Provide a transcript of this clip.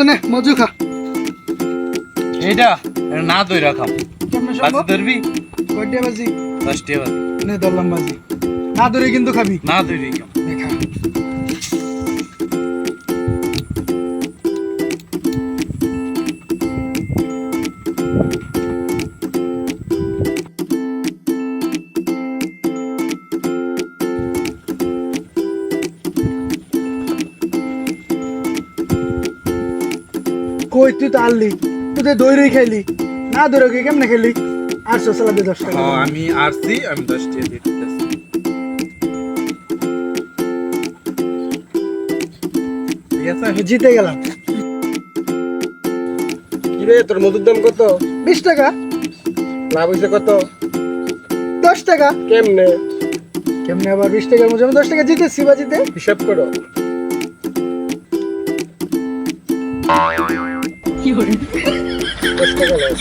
নে মজু খা। এটা না দই রাখাম কেমনে বাজি সম্ভব? ধরবি কয়টা বাজি? 10টি বাজি নে ধরলাম বাজি। না ধরে কিন্তু খাবি। না দই রেখাম নে খা। কই তুই তো আনলি, তুই তো দইরই খাইলি, না ধরে কেমনে খেলি? 800 সালা দে 10 টাকা। আমি আরছি আমি 10টি দিতেছি ঠিক আছে আমি জিতে গেলাম। কি রে তোর মধুর দাম কত? 20 টাকা, লাভ হইছে কত? 10 টাকা। কেমনে কেমনে আবার 20 টাকার মধ্যে আমি 10 টাকা জিতেছি বাজিতে। হিসাব করো? 10 টাকা লস।